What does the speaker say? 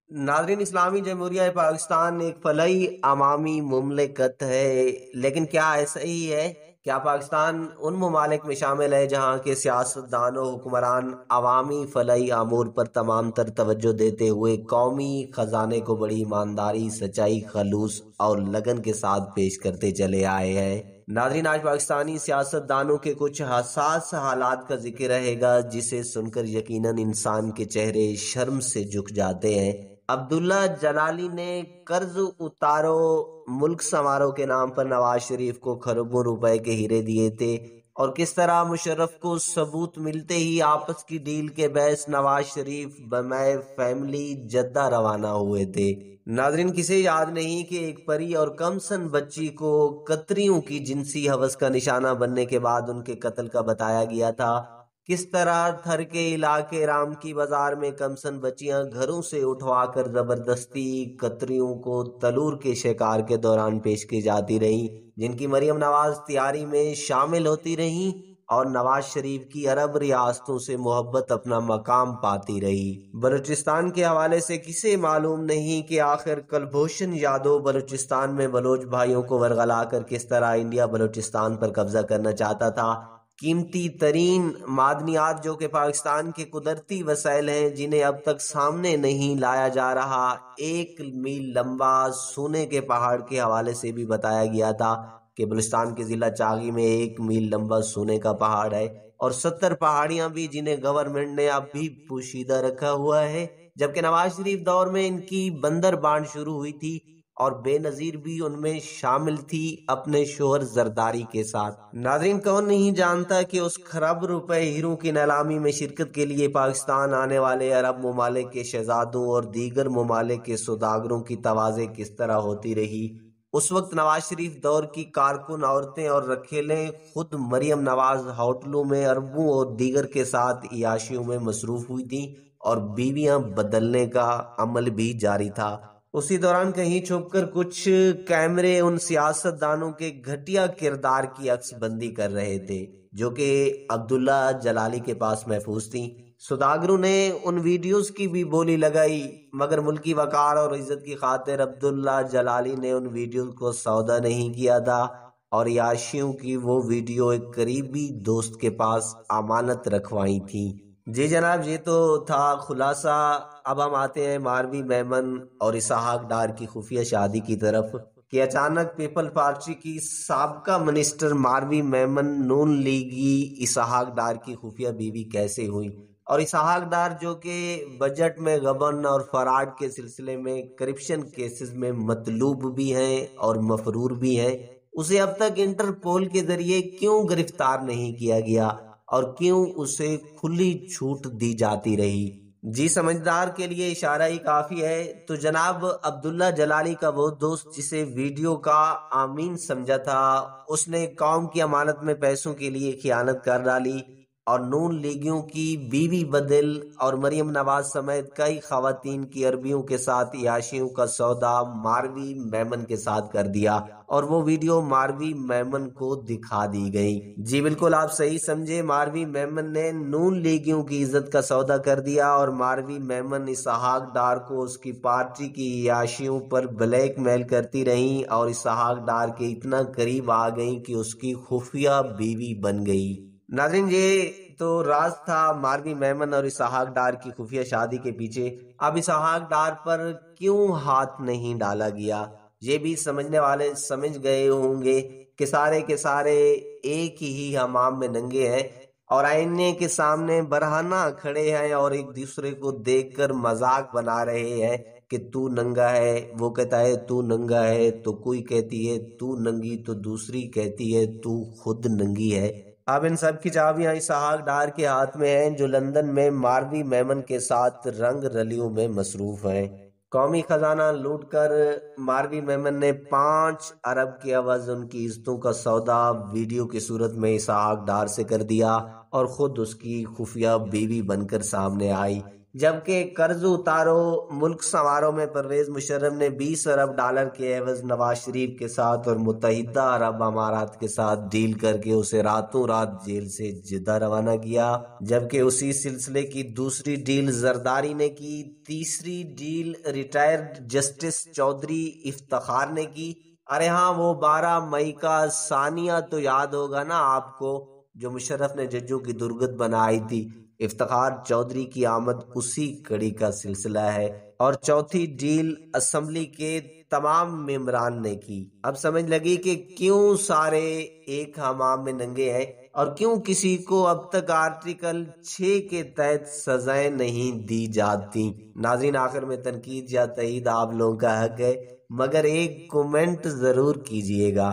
ناظرین، اسلامی جمہوریہ پاکستان ایک فلاحی عوامی مملکت ہے، لیکن کیا ایسا ہی ہے؟ کیا پاکستان ان ممالک میں شامل ہے جہاں کے سیاستدان و حکمران عوامی فلاحی امور پر تمام تر توجہ دیتے ہوئے قومی خزانے کو بڑی ایمانداری، سچائی، خلوص اور لگن کے ساتھ پیش کرتے چلے آئے ہیں؟ ناظرین، آج پاکستانی سیاستدانوں کے کچھ حساس حالات کا ذکر رہے گا جسے سن کر یقیناً انسان کے چہرے شرم سے جھک جاتے ہیں۔ عبداللہ جلالی نے قرض اتارو ملک سنوارو کے نام پر نواز شریف کو کھربوں روپے کے ہیرے دیے تھے، اور کس طرح مشرف کو ثبوت ملتے ہی آپس کی ڈیل کے باعث نواز شریف بمائے فیملی جدہ روانہ ہوئے تھے۔ ناظرین، کسے یاد نہیں کہ ایک پری اور کم سن بچی کو کتریوں کی جنسی ہوس کا نشانہ بننے کے بعد ان کے قتل کا بتایا گیا تھا؟ کس طرح تھر کے علاقے رام کی بازار میں کمسن بچیاں گھروں سے اٹھوا کر زبردستی کتریوں کو تلور کے شکار کے دوران پیش کی جاتی رہیں، جن کی مریم نواز تیاری میں شامل ہوتی رہیں، اور نواز شریف کی عرب ریاستوں سے محبت اپنا مقام پاتی رہی۔ بلوچستان کے حوالے سے کسے معلوم نہیں کہ آخر کلبھوشن یادو بلوچستان میں بلوچ بھائیوں کو ورغلا کر کس طرح انڈیا بلوچستان پر قبضہ کرنا چاہتا تھا۔ قیمتی ترین معدنیات جو کہ پاکستان کے قدرتی وسائل ہیں، جنہیں اب تک سامنے نہیں لایا جا رہا، 1 میل لمبا سونے کے پہاڑ کے حوالے سے بھی بتایا گیا تھا کہ بلوچستان کے ضلع چاغی میں 1 میل لمبا سونے کا پہاڑ ہے، اور 70 پہاڑیاں بھی جنہیں گورنمنٹ نے اب بھی پوشیدہ رکھا ہوا ہے، جبکہ نواز شریف دور میں ان کی بندر بانٹ شروع ہوئی تھی، اور بے نظیر بھی ان میں شامل تھی اپنے شوہر زرداری کے ساتھ۔ ناظرین، کون نہیں جانتا کہ اس خراب روپے ہیروں کی نیلامی میں شرکت کے لیے پاکستان آنے والے عرب ممالک کے شہزادوں اور دیگر ممالک کے سوداگروں کی توازے کس طرح ہوتی رہی۔ اس وقت نواز شریف دور کی کارکن عورتیں اور رکھیلیں خود مریم نواز ہوٹلوں میں اربوں اور دیگر کے ساتھ عیاشیوں میں مصروف ہوئی تھیں، اور بیویاں بدلنے کا عمل بھی جاری تھا۔ اسی دوران کہیں چھپ کر کچھ کیمرے ان سیاستدانوں کے گھٹیا کردار کی عکس بندی کر رہے تھے جو کہ عبداللہ جلالی کے پاس محفوظ تھیں۔ سوداگروں نے ان ویڈیوز کی بھی بولی لگائی، مگر ملکی وقار اور عزت کی خاطر عبداللہ جلالی نے ان ویڈیوز کو سودا نہیں کیا تھا، اور عیاشیوں کی وہ ویڈیو ایک قریبی دوست کے پاس امانت رکھوائی تھیں۔ جی جناب، یہ تو تھا خلاصہ۔ اب ہم آتے ہیں ماروی میمن اور اسحاق ڈار کی خفیہ شادی کی طرف کہ اچانک پیپل پارٹی کی سابقہ منسٹر ماروی میمن نون لیگی اسحاق ڈار کی خفیہ بیوی کیسے ہوئی، اور اسحاق ڈار جو کہ بجٹ میں غبن اور فراڈ کے سلسلے میں کرپشن کیسز میں مطلوب بھی ہیں اور مفرور بھی ہیں، اسے اب تک انٹرپول کے ذریعے کیوں گرفتار نہیں کیا گیا اور کیوں اسے کھلی چھوٹ دی جاتی رہی؟ جی، سمجھدار کے لیے اشارہ ہی کافی ہے۔ تو جناب عبداللہ جلالی کا وہ دوست جسے ویڈیو کا آمین سمجھا تھا، اس نے قوم کی امانت میں پیسوں کے لیے خیانت کر ڈالی، اور نون لیگیوں کی بیوی بدل اور مریم نواز سمیت کئی خواتین کی عربیوں کے ساتھ عیاشیوں کا سودا ماروی میمن کے ساتھ کر دیا، اور وہ ویڈیو ماروی میمن کو دکھا دی گئی۔ جی بالکل، آپ صحیح سمجھے، ماروی میمن نے نون لیگیوں کی عزت کا سودا کر دیا، اور ماروی میمن اسحاق ڈار کو اس کی پارٹی کی عیاشیوں پر بلیک میل کرتی رہیں، اور اسحاق ڈار کے اتنا قریب آ گئیں کہ اس کی خفیہ بیوی بن گئی۔ ناظرین، یہ تو راز تھا ماروی میمن اور اسحاق ڈار کی خفیہ شادی کے پیچھے۔ اب اسحاق ڈار پر کیوں ہاتھ نہیں ڈالا گیا، یہ بھی سمجھنے والے سمجھ گئے ہوں گے کہ سارے کے سارے ایک ہی حمام میں ننگے ہیں، اور آئینے کے سامنے برہنہ کھڑے ہیں، اور ایک دوسرے کو دیکھ کر مذاق بنا رہے ہیں کہ تو ننگا ہے، وہ کہتا ہے تو ننگا ہے، تو کوئی کہتی ہے تو ننگی، تو دوسری کہتی ہے تو خود ننگی ہے۔ اب ان سب کی چابیاں اسحاق ڈار کے ہاتھ میں ہیں، جو لندن میں ماروی میمن کے ساتھ رنگ رلیوں میں مصروف ہیں۔ قومی خزانہ لوٹ کر ماروی میمن نے 5 ارب کے عوض ان کی عزتوں کا سودا ویڈیو کی صورت میں اسحاق ڈار سے کر دیا، اور خود اس کی خفیہ بیوی بن کر سامنے آئی۔ جبکہ قرض اتارو ملک سنوارو میں پرویز مشرف نے 20 ارب ڈالر کے عوض نواز شریف کے ساتھ اور متحدہ عرب امارات کے ساتھ ڈیل کر کے اسے راتوں رات جیل سے جدہ روانہ کیا، جبکہ اسی سلسلے کی دوسری ڈیل زرداری نے کی، تیسری deal retired justice Chaudhry Iftikhar نے کی۔ ارے ہاں، وہ 12 مئی کا ثانیہ تو یاد ہوگا نا آپ کو، جو مشرف نے ججوں کی درگت بنائی تھی۔ افتخار چودھری کی آمد اسی کڑی کا سلسلہ ہے۔ اور چوتھی ڈیل اسمبلی کے تمام ممبران نے کی۔ اب سمجھ لگی کہ کیوں سارے ایک حمام میں ننگے ہیں، اور کیوں کسی کو اب تک آرٹیکل 6 کے تحت سزائیں نہیں دی جاتی۔ ناظرین، آخر میں تنقید یا تائید آپ لوگوں کا حق ہے، مگر ایک کومنٹ ضرور کیجئے گا۔